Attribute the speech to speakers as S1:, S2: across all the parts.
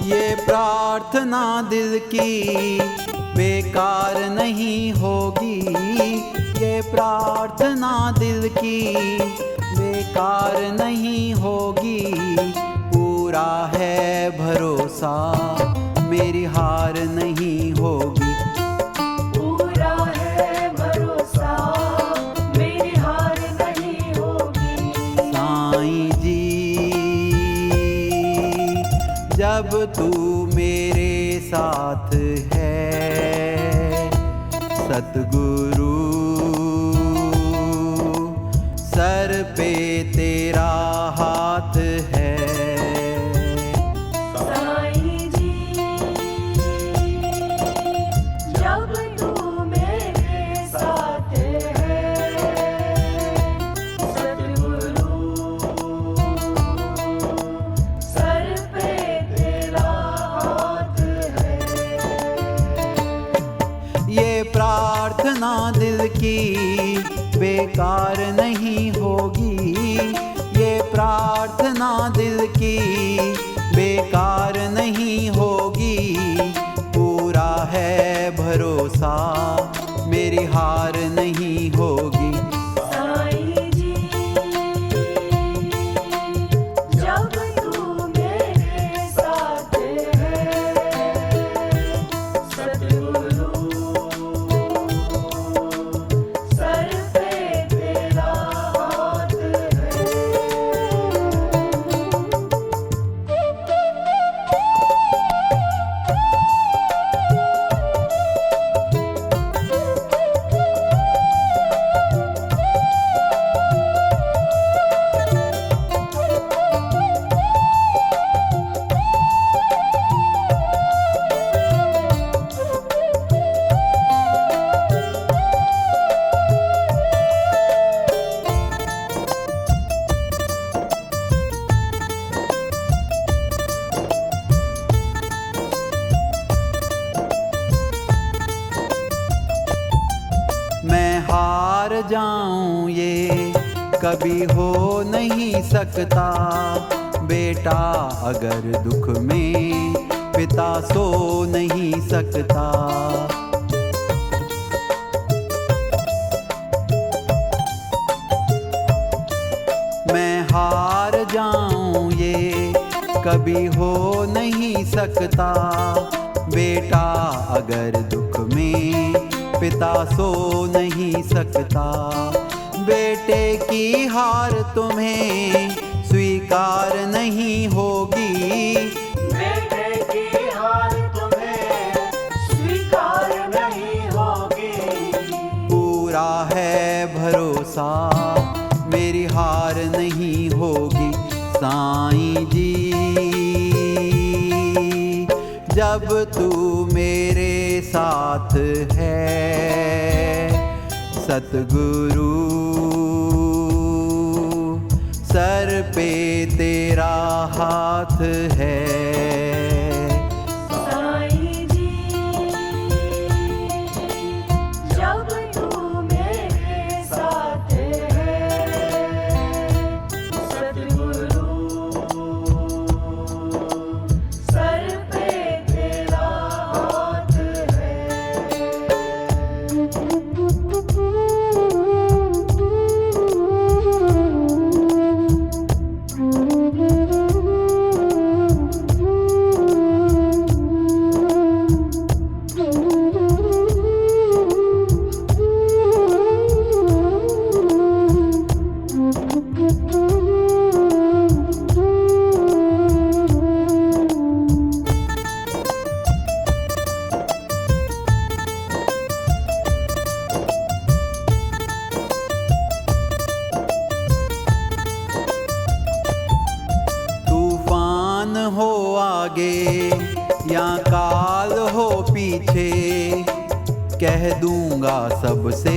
S1: ये प्रार्थना दिल की बेकार नहीं होगी, ये प्रार्थना दिल की बेकार नहीं होगी। पूरा है भरोसा मेरी हार नहीं होगी।
S2: पूरा है भरोसा मेरी हार नहीं होगी।
S1: साईं जी जब तू मेरे साथ है, सतगुरु सर पे तेरा हाथ है।
S2: साईं जी जब तू मेरे साथ है, सतगुरु सर पे तेरा हाथ है।
S1: ये प्रार्थना दिल की बेकार नहीं होगी, ये प्रार्थना दिल की बेकार नहीं होगी। पूरा है भरोसा मेरी हार नहीं होगी।
S2: साईं जी जब तू मेरे साथ है, सतगुरु सर पे तेरा हाथ है।
S1: मैं हार जाऊं ये कभी हो नहीं सकता। बेटा अगर दुख में पिता सो नहीं सकता। मैं हार जाऊं ये कभी हो नहीं सकता। बेटा अगर दुख में पिता सो नहीं सकता। बेटे की हार तुम्हें स्वीकार नहीं होगी।
S2: बेटे की हार तुम्हें स्वीकार नहीं होगी।
S1: पूरा है भरोसा मेरी हार नहीं होगी। साईं जी जब तू मेरे साथ है, सतगुरु सर पे तेरा हाथ है।
S2: साईं जी जब तू मेरे साथ है, सतगुरु सर पे तेरा हाथ है।
S1: तूफान हो आगे या काल हो पीछे, कह दूंगा सबसे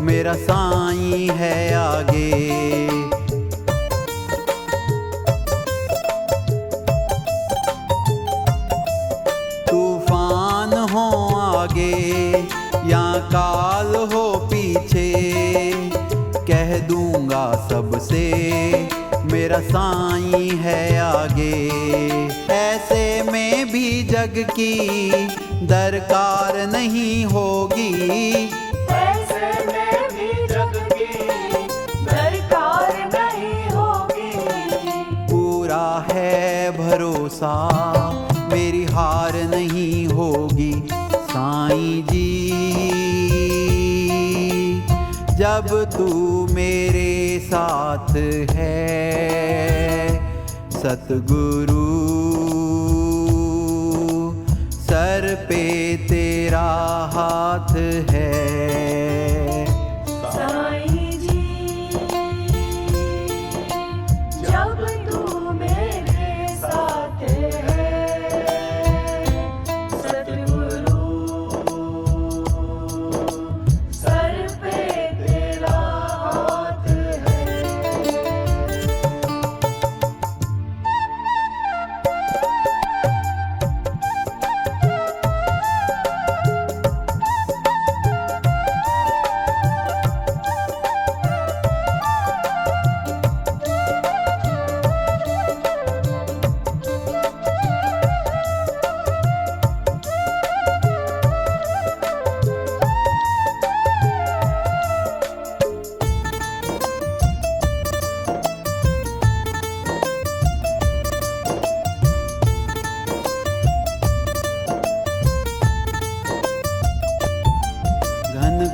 S1: मेरा साईं है आगे। तूफान हो आगे या काल हो पीछे, कह दूंगा सबसे मेरा साईं है आगे। ऐसे भी जग की दरकार नहीं होगी।
S2: पैसे में भी जग की दरकार नहीं होगी।
S1: पूरा है भरोसा मेरी हार नहीं होगी। साईं जी जब तू मेरे साथ है, सतगुरु सर पे तेरा हाथ है।
S2: साईं जी जब तू मेरे साथ है, सतगुरु सर पे तेरा हाथ है।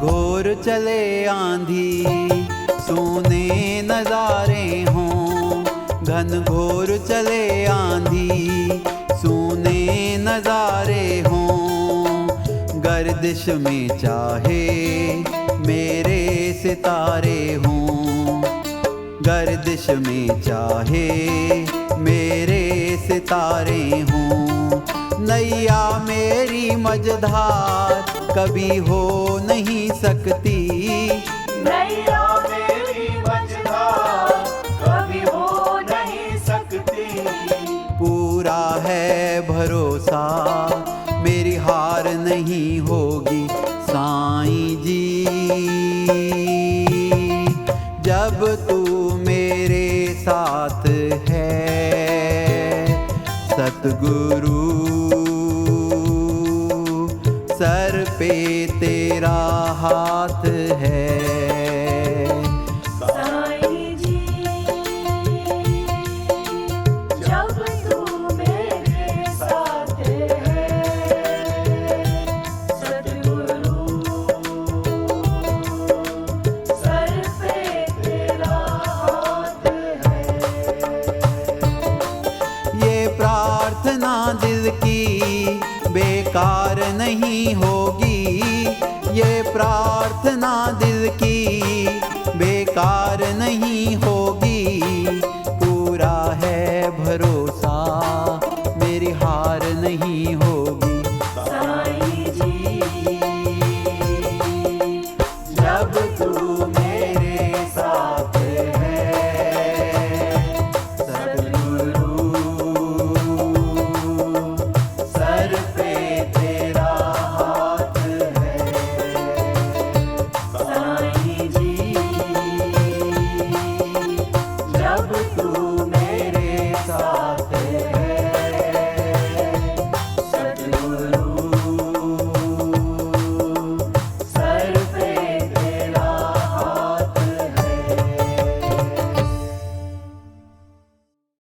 S1: घोर चले आंधी सोने नजारे हों, घन घोर चले आंधी सोने नजारे हों। गर्दिश में चाहे मेरे सितारे हों, गर्दिश में चाहे मेरे सितारे हों। नैया मेरी मझधार कभी हो नहीं सकती।
S2: नैया मेरी मझधार कभी हो नहीं सकती।
S1: पूरा है भरोसा मेरी हार नहीं होगी। साईं जी जब तू मेरे साथ है, सतगुरु सर पे तेरा हाथ है।
S2: साईं जी जब तू मेरे साथ है, सतगुरु सर पे तेरा हाथ है।
S1: ये प्रार्थना दिल की बेकार नहीं होगी, ये प्रार्थना दिल की बेकार